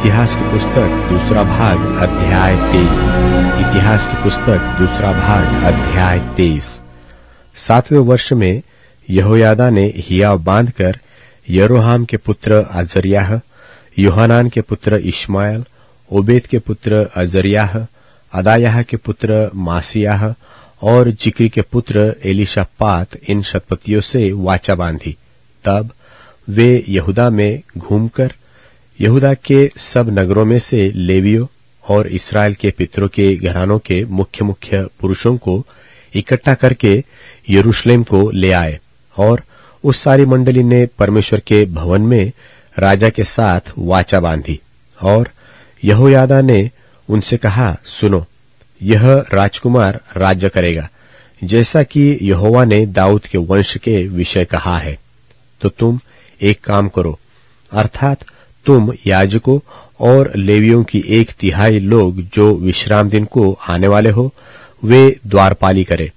इतिहास की पुस्तक दूसरा भाग अध्याय 23। इतिहास की पुस्तक दूसरा भाग अध्याय 23। 7वें वर्ष में यहोयादा ने हियाव बांधकर यरोहाम के पुत्र अजर्याह, योहानान के पुत्र इश्माएल, ओबेद के पुत्र अजर्याह, अदायाह के पुत्र मासियाह और जिक्री के पुत्र एलीशापात इन शतपतियों से वाचा बांधी। तब वे यहूदा में घूमकर यहूदा के सब नगरों में से लेवियों और इस्राएल के पितरों के घरानों के मुख्य मुख्य पुरुषों को इकट्ठा करके यरूशलेम को ले आए, और उस सारी मंडली ने परमेश्वर के भवन में राजा के साथ वाचा बांधी। और यहोयादा ने उनसे कहा, सुनो, यह राजकुमार राज्य करेगा, जैसा कि यहोवा ने दाऊद के वंश के विषय कहा है। तो तुम एक काम करो, अर्थात तुम याजकों और लेवियों की 1/3 लोग जो विश्राम दिन को आने वाले हो, वे द्वारपाली करे,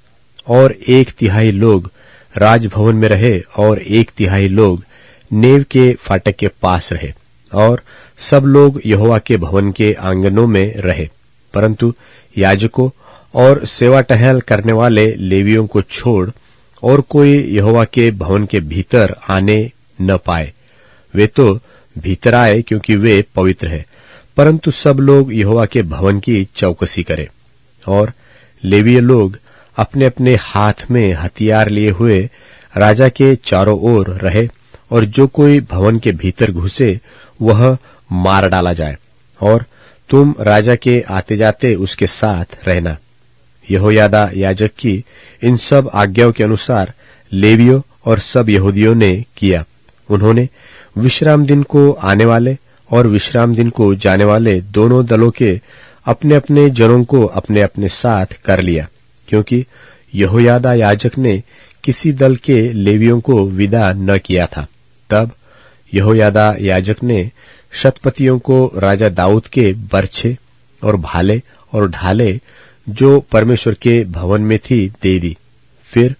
और 1/3 लोग राजभवन में रहे, और 1/3 लोग नेव के फाटक के पास रहे, और सब लोग यहोवा के भवन के आंगनों में रहे। परंतु याजकों और सेवा टहल करने वाले लेवियों को छोड़ और कोई यहोवा के भवन के भीतर आने न पाए। वे तो भीतर आए क्योंकि वे पवित्र है, परंतु सब लोग यहोवा के भवन की चौकसी करें। और लेवीय लोग अपने अपने हाथ में हथियार लिए हुए राजा के चारों ओर रहे, और जो कोई भवन के भीतर घुसे वह मार डाला जाए, और तुम राजा के आते जाते उसके साथ रहना। यहोयादा याजक की इन सब आज्ञाओं के अनुसार लेवियों और सब यहूदियों ने किया। उन्होंने विश्राम दिन को आने वाले और विश्राम दिन को जाने वाले दोनों दलों के अपने अपने जनों को अपने अपने साथ कर लिया, क्योंकि यहोयादा याजक ने किसी दल के लेवियों को विदा न किया था। तब यहोयादा याजक ने शतपतियों को राजा दाऊद के बर्छे और भाले और ढाले जो परमेश्वर के भवन में थी दे दी। फिर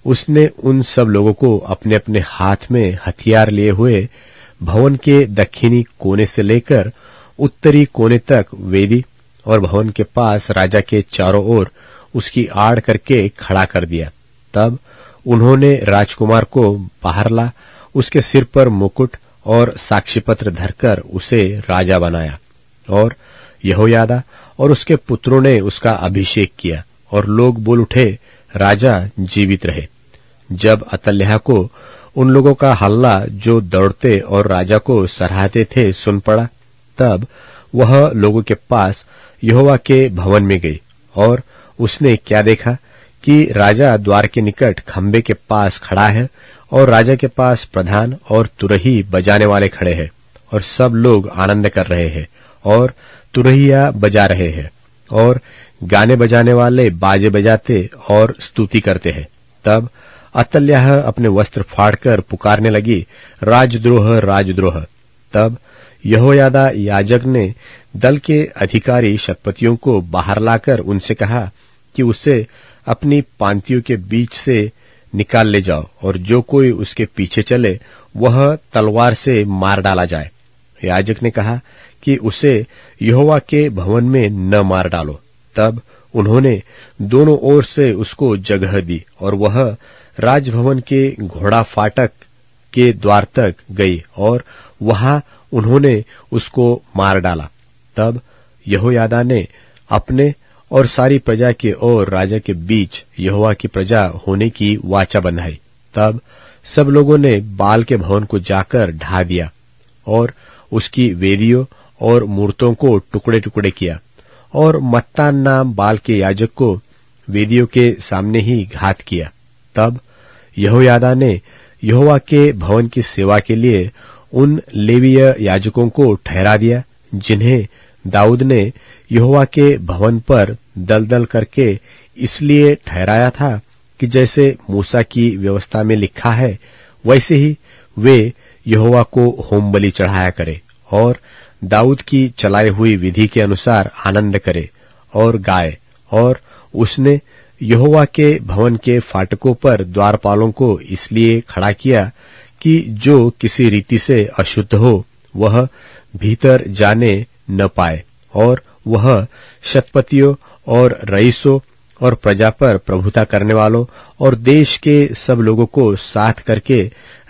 उसने उन सब लोगों को अपने अपने हाथ में हथियार लिए हुए भवन के दक्षिणी कोने से लेकर उत्तरी कोने तक वेदी और भवन के पास राजा के चारों ओर उसकी आड़ करके खड़ा कर दिया। तब उन्होंने राजकुमार को बाहर ला, उसके सिर पर मुकुट और साक्षीपत्र धरकर उसे राजा बनाया। और यहोयादा और उसके पुत्रों ने उसका अभिषेक किया, और लोग बोल उठे, राजा जीवित रहे। जब अतल्याह को उन लोगों का हल्ला जो दौड़ते और राजा को सराहते थे सुन पड़ा, तब वह लोगों के पास यहोवा के भवन में गई, और उसने क्या देखा कि राजा द्वार के निकट खंबे के पास खड़ा है, और राजा के पास प्रधान और तुरही बजाने वाले खड़े हैं, और सब लोग आनंद कर रहे हैं और तुरहिया बजा रहे हैं, और गाने बजाने वाले बाजे बजाते और स्तुति करते हैं। तब अतल्याह अपने वस्त्र फाड़कर पुकारने लगी, राजद्रोह, राजद्रोह। तब यहोयादा याजक ने दल के अधिकारी शतपतियों को बाहर लाकर उनसे कहा कि उसे अपनी पांतियों के बीच से निकाल ले जाओ, और जो कोई उसके पीछे चले वह तलवार से मार डाला जाए। याजक ने कहा कि उसे यहोवा के भवन में न मार डालो। तब उन्होंने दोनों ओर से उसको जगह दी, और वह राजभवन के घोड़ा फाटक के द्वार तक गई, और वहां उन्होंने उसको मार डाला। तब यहोयादा ने अपने और सारी प्रजा के और राजा के बीच यहोवा की प्रजा होने की वाचा बंधाई। तब सब लोगों ने बाल के भवन को जाकर ढा दिया, और उसकी वेदियों और मूर्तों को टुकड़े टुकड़े किया, और मत्तान नाम बाल के याजक को वेदियों के सामने ही घात किया। तब यहोयादा ने यहोवा के भवन की सेवा के लिए उन लेवीय याजकों को ठहरा दिया, जिन्हें दाऊद ने यहोवा के भवन पर दलदल करके इसलिए ठहराया था कि जैसे मूसा की व्यवस्था में लिखा है, वैसे ही वे यहोवा को होम बलि चढ़ाया करे, और दाऊद की चलाई हुई विधि के अनुसार आनंद करे और गाए। और उसने यहोवा के भवन के फाटकों पर द्वारपालों को इसलिए खड़ा किया कि जो किसी रीति से अशुद्ध हो वह भीतर जाने न पाए, और वह शतपतियों और रईसों और प्रजा पर प्रभुता करने वालों और देश के सब लोगों को साथ करके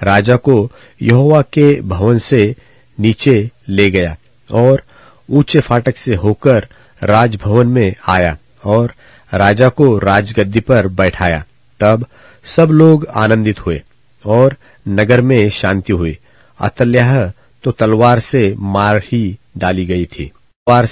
राजा को यहोवा के भवन से नीचे ले गया और ऊंचे फाटक से होकर राजभवन में आया और राजा को राजगद्दी पर बैठाया। तब सब लोग आनंदित हुए और नगर में शांति हुई। अतल्याह तो तलवार से मार ही डाली गई थी। तलवार